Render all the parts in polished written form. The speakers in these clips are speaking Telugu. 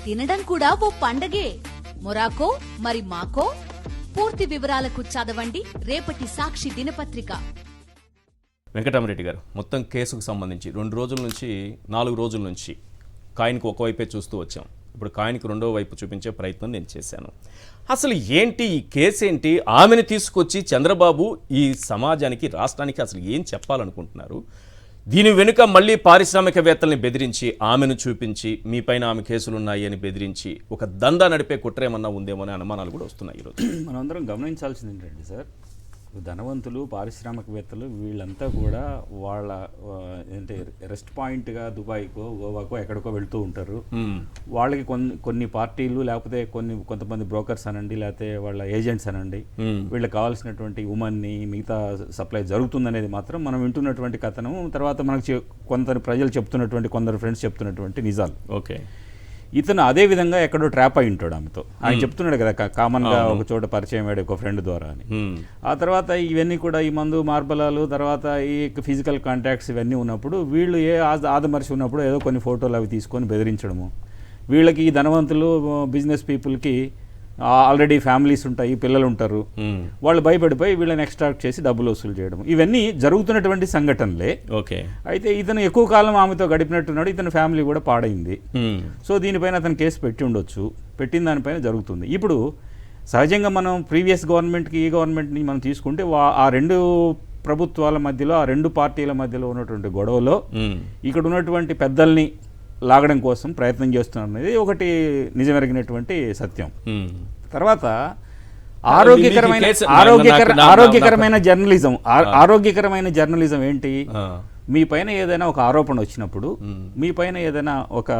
తినడం కూడా ఓ పండగే. మొరాకో మరి మాకో? పూర్తి వివరాలకు చదవండి రేపటి సాక్షి దినపత్రిక. వెంకటరామరెడ్డి గారు, మొత్తం కేసుకు సంబంధించి 2 రోజుల నుంచి 4 రోజుల నుంచి కాయిన్కి ఒకవైపే చూస్తూ వచ్చాం. ఇప్పుడు కాయిన్కి రెండో వైపు చూపించే ప్రయత్నం నేను చేశాను. అసలు ఏంటి ఈ కేసు ఏంటి? ఆమెను తీసుకొచ్చి చంద్రబాబు ఈ సమాజానికి, రాష్ట్రానికి అసలు ఏం చెప్పాలనుకుంటున్నారు? దీని వెనుక మళ్ళీ పారిశ్రామికవేత్తల్ని బెదిరించి, ఆమెను చూపించి, మీ పైన ఆమె కేసులు ఉన్నాయి అని బెదిరించి ఒక దందా నడిపే కుట్ర ఏమన్నా ఉందేమో అనే అనుమానాలు కూడా వస్తున్నాయి ఈరోజు. మనందరం గమనించాల్సింది ఏంటంటే సార్, ధనవంతులు, పారిశ్రామికవేత్తలు వీళ్ళంతా కూడా వాళ్ళ అంటే రెస్ట్ పాయింట్గా దుబాయ్కో, గోవాకో, ఎక్కడికో వెళ్తూ ఉంటారు. వాళ్ళకి కొన్ని పార్టీలు, లేకపోతే కొంతమంది బ్రోకర్స్ అనండి, లేకపోతే వాళ్ళ ఏజెంట్స్ అనండి, వీళ్ళకి కావాల్సినటువంటి ఉమన్ని, మిగతా సప్లై జరుగుతుందనేది మాత్రం మనం వింటున్నటువంటి కథనం. తర్వాత మనకు కొందరు ప్రజలు చెప్తున్నటువంటి, కొందరు ఫ్రెండ్స్ చెప్తున్నటువంటి నిజాలు. ఓకే, ఇతను అదే విధంగా ఎక్కడో ట్రాప్ అయి ఉంటాడు ఆమెతో. ఆయన చెప్తున్నాడు కదా, కామన్గా ఒక చోట పరిచయం అయ్యాడు ఒక ఫ్రెండ్ ద్వారా అని. ఆ తర్వాత ఇవన్నీ కూడా ఈ మందు మార్బలాలు, తర్వాత ఈ ఫిజికల్ కాంటాక్ట్స్ ఇవన్నీ ఉన్నప్పుడు వీళ్ళు ఆదమర్చి ఉన్నప్పుడు ఏదో కొన్ని ఫోటోలు అవి తీసుకొని బెదిరించడము. వీళ్ళకి ఈ ధనవంతులు, బిజినెస్ పీపుల్కి ఆల్రెడీ ఫ్యామిలీస్ ఉంటాయి, పిల్లలు ఉంటారు, వాళ్ళు భయపడిపోయి వీళ్ళని ఎక్స్ట్రాక్ట్ చేసి డబ్బులు వసూలు చేయడం, ఇవన్నీ జరుగుతున్నటువంటి సంఘటనలే. ఓకే, అయితే ఇతను ఎక్కువ కాలం ఆమెతో గడిపినట్టున్నాడు, ఇతని ఫ్యామిలీ కూడా పాడైంది. సో దీనిపైన అతను కేసు పెట్టి ఉండొచ్చు, పెట్టిన దానిపైన జరుగుతుంది. ఇప్పుడు సహజంగా మనం ప్రీవియస్ గవర్నమెంట్కి ఈ గవర్నమెంట్ని మనం తీసుకుంటే ఆ 2 ప్రభుత్వాల మధ్యలో, ఆ 2 పార్టీల మధ్యలో ఉన్నటువంటి గొడవలో ఇక్కడ ఉన్నటువంటి పెద్దల్ని లాగడం కోసం ప్రయత్నం చేస్తున్నారు అనేది ఒకటి నిజమెరిగినటువంటి సత్యం. తర్వాత ఆరోగ్యకరమైన జర్నలిజం ఏంటి? మీ పైన ఏదైనా ఒక ఆరోపణ వచ్చినప్పుడు, మీ పైన ఏదైనా ఒక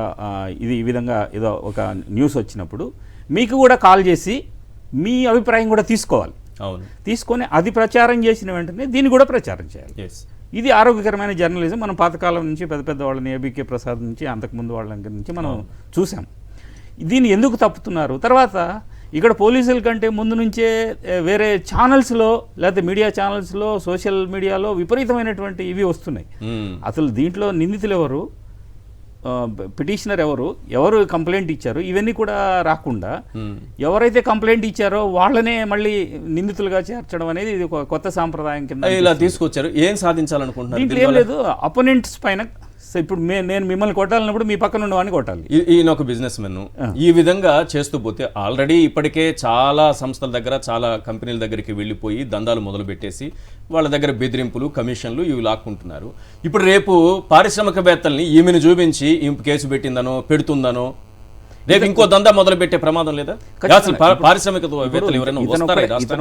ఈ విధంగా ఏదో ఒక న్యూస్ వచ్చినప్పుడు మీకు కూడా కాల్ చేసి మీ అభిప్రాయం కూడా తీసుకోవాలి. తీసుకొని అది ప్రచారం చేసిన వెంటనే దీన్ని కూడా ప్రచారం చేయాలి. ఇది ఆరోగ్యకరమైన జర్నలిజం. మనం పాతకాలం నుంచి పెద్ద వాళ్ళని, ఏబీకే ప్రసాద్ నుంచి, అంతకుముందు వాళ్ళ దగ్గర నుంచి మనం చూసాం. దీన్ని ఎందుకు తప్పుతున్నారు? తర్వాత ఇక్కడ పోలీసుల కంటే ముందు నుంచే వేరే ఛానల్స్లో, లేకపోతే మీడియా ఛానల్స్లో, సోషల్ మీడియాలో విపరీతమైనటువంటి ఇవి వస్తున్నాయి. అసలు దీంట్లో నిందితులు ఎవరు, పిటిషనర్ ఎవరు కంప్లైంట్ ఇచ్చారు, ఇవన్నీ కూడా రాకుండా ఎవరైతే కంప్లైంట్ ఇచ్చారో వాళ్ళనే మళ్ళీ నిందితులుగా చేర్చడం అనేది ఇది కొత్త సాంప్రదాయం కింద ఇలా తీసుకొచ్చారు. ఏం సాధించాలనుకుంటున్నారు? దీంట్లో ఏం లేదు, అపోనెంట్స్ పైన. ఇప్పుడు నేను మిమ్మల్ని కొట్టాలన్నప్పుడు మీ పక్కన ఉన్నవాడిని కొట్టాలి. ఈయన ఒక బిజినెస్ మెన్. ఈ విధంగా చేస్తూ పోతే ఆల్రెడీ ఇప్పటికే చాలా సంస్థల దగ్గర, చాలా కంపెనీల దగ్గరికి వెళ్ళిపోయి దందాలు మొదలు పెట్టేసి వాళ్ళ దగ్గర బెదిరింపులు, కమిషన్లు ఇవి లాక్కుంటున్నారు. ఇప్పుడు రేపు పారిశ్రామికవేత్తల్ని ఈమెను చూపించి కేసు పెట్టిందనో, పెడుతుందనో, రేపు ఇంకో దందా మొదలు పెట్టే ప్రమాదం లేదా? పారిశ్రామికవేత్తలు ఎవరైనా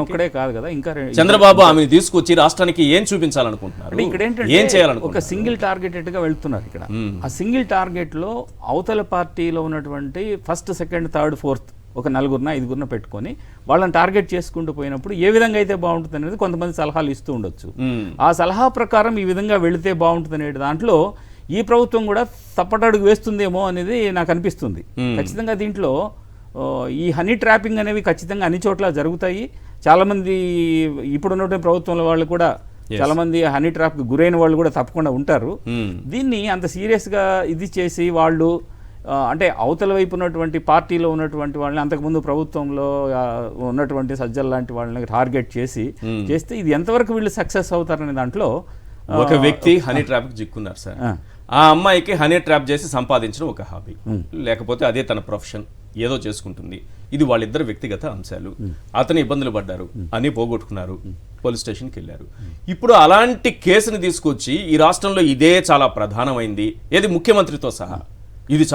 ఒక్కడే కాదు కదా, ఇంకా చంద్రబాబు ఆమెను తీసుకొచ్చి రాష్ట్రానికి ఏం చూపించాలనుకుంటున్నారు? ఇక్కడ ఏంటంటే ఏం చేయాలనుకుంటున్నారు? ఒక సింగిల్ టార్గెటెడ్ గా వెళ్తున్నారు ఇక్కడ. ఆ సింగిల్ టార్గెట్ లో అవతల పార్టీలో ఉన్నటువంటి ఫస్ట్, సెకండ్, థర్డ్, ఫోర్త్ ఒక 4-5 పెట్టుకొని వాళ్ళని టార్గెట్ చేసుకుంటూ పోయినప్పుడు ఏ విధంగా అయితే బాగుంటుంది అనేది కొంతమంది సలహాలు ఇస్తూ ఉండొచ్చు. ఆ సలహా ప్రకారం ఈ విధంగా వెళితే బాగుంటుంది అనే దాంట్లో ఈ ప్రభుత్వం కూడా తప్పటడుగు వేస్తుందేమో అనేది నాకు అనిపిస్తుంది. ఖచ్చితంగా దీంట్లో ఈ హనీ ట్రాపింగ్ అనేవి ఖచ్చితంగా అన్ని చోట్ల జరుగుతాయి. చాలామంది ఇప్పుడున్నటువంటి ప్రభుత్వంలో వాళ్ళు కూడా చాలామంది హనీ ట్రాప్కి గురైన వాళ్ళు కూడా తప్పకుండా ఉంటారు. దీన్ని అంత సీరియస్గా ఇది చేసి వాళ్ళు అంటే అవతల వైపు ఉన్నటువంటి పార్టీలో ఉన్నటువంటి వాళ్ళని, అంతకుముందు ప్రభుత్వంలో ఉన్నటువంటి సజ్జల లాంటి వాళ్ళని టార్గెట్ చేస్తే ఇది ఎంతవరకు వీళ్ళు సక్సెస్ అవుతారనే దాంట్లో ఒక వ్యక్తి హనీ ట్రాప్కి చిక్కున్నారు సార్. ఆ అమ్మాయికి హనీ ట్రాప్ చేసి సంపాదించడం ఒక హాబీ, లేకపోతే అదే తన ప్రొఫెషన్, ఏదో చేసుకుంటుంది. ఇది వాళ్ళిద్దరు వ్యక్తిగత అంశాలు. అతను ఇబ్బందులు పడ్డారు, అని పోగొట్టుకున్నారు, పోలీస్ స్టేషన్కి వెళ్ళారు. ఇప్పుడు అలాంటి కేసుని తీసుకొచ్చి ఈ రాష్ట్రంలో ఇదే చాలా ప్రధానమైంది, ఏది ముఖ్యమంత్రితో సహా ఇది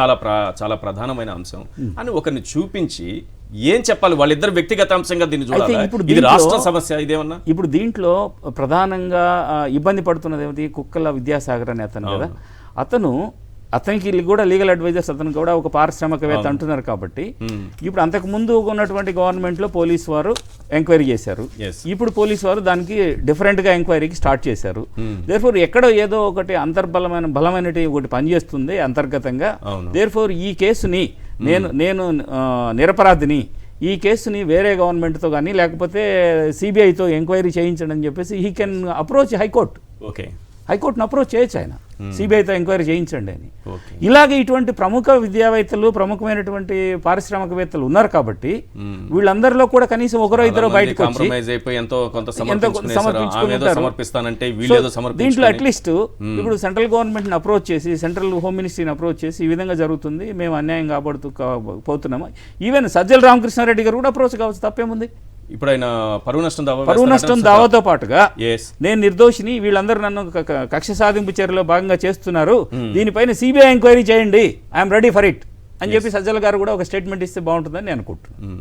చాలా ప్రధానమైన అంశం అని ఒకరిని చూపించి ఏం చెప్పాలి? వాళ్ళిద్దరు వ్యక్తిగత అంశంగా దీన్ని చూడాలి. ఇది రాష్ట్ర సమస్య ఇదేమన్నా? ఇప్పుడు దీంట్లో ప్రధానంగా ఇబ్బంది పడుతున్నది ఏమిటి? కుక్కల విద్యాసాగర్ అనే అతను కదా, అతనికి కూడా లీగల్ అడ్వైజర్స్, అతను కూడా ఒక పారిశ్రామికవేత్త అంటున్నారు. కాబట్టి ఇప్పుడు అంతకు ముందు ఉన్నటువంటి గవర్నమెంట్లో పోలీసు వారు ఎంక్వైరీ చేశారు. ఇప్పుడు పోలీసు వారు దానికి డిఫరెంట్గా ఎంక్వైరీకి స్టార్ట్ చేశారు. దేర్ఫోర్ ఎక్కడో ఏదో ఒకటి బలమైనటి ఒకటి పనిచేస్తుంది అంతర్గతంగా. దేర్ఫోర్ ఈ కేసుని నేను నిరపరాధిని, ఈ కేసుని వేరే గవర్నమెంట్తో కానీ లేకపోతే సిబిఐతో ఎంక్వైరీ చేయించడం అని చెప్పేసి హీ కెన్ అప్రోచ్ హైకోర్టు. హైకోర్టును అప్రోచ్ చేయొచ్చు ఆయన, సిబిఐతో ఎంక్వైరీ చేయించండి అని. ఓకే. ఇలాగే ఇటువంటి ప్రముఖ విద్యావేత్తలు, ప్రముఖమైనటువంటి పారిశ్రామికవేత్తలు ఉన్నారు కాబట్టి వీళ్ళందరిలో కూడా కనీసం ఒకరో ఇద్దరు బయటకు వచ్చి కాంప్రమైజ్ అయిపోయి ఎంతో కొంత సమర్పించుకుని ఉంటారు. సమర్పిస్తానంటే సో వీళ్ళేదో దీంట్లో సమర్పించుకొని అట్లీస్ట్ ఇప్పుడు సెంట్రల్ గవర్నమెంట్ని అప్రోచ్ చేసి, సెంట్రల్ హోమ్ మినిస్ట్రీని అప్రోచ్ చేసి ఈ విధంగా జరుగుతుంది, మేము అన్యాయం పోతున్నాము. ఈవెన్ సజ్జల రామకృష్ణారెడ్డి గారు కూడా అప్రోచ్ కావచ్చు, తప్పేముంది? ఇప్పుడు ఆయన పరువు నష్టం దావాతో పాటుగా Yes. నేను నిర్దోషిని, వీళ్ళందరూ నన్ను కక్ష సాధింపు చర్యలో భాగంగా చేస్తున్నారు, దీనిపైన సిబిఐ ఎంక్వైరీ చేయండి, ఐఎమ్ రెడీ ఫర్ ఇట్ అని చెప్పి సజ్జల గారు కూడా ఒక స్టేట్మెంట్ ఇస్తే బాగుంటుందని నేను అనుకుంటున్నాను.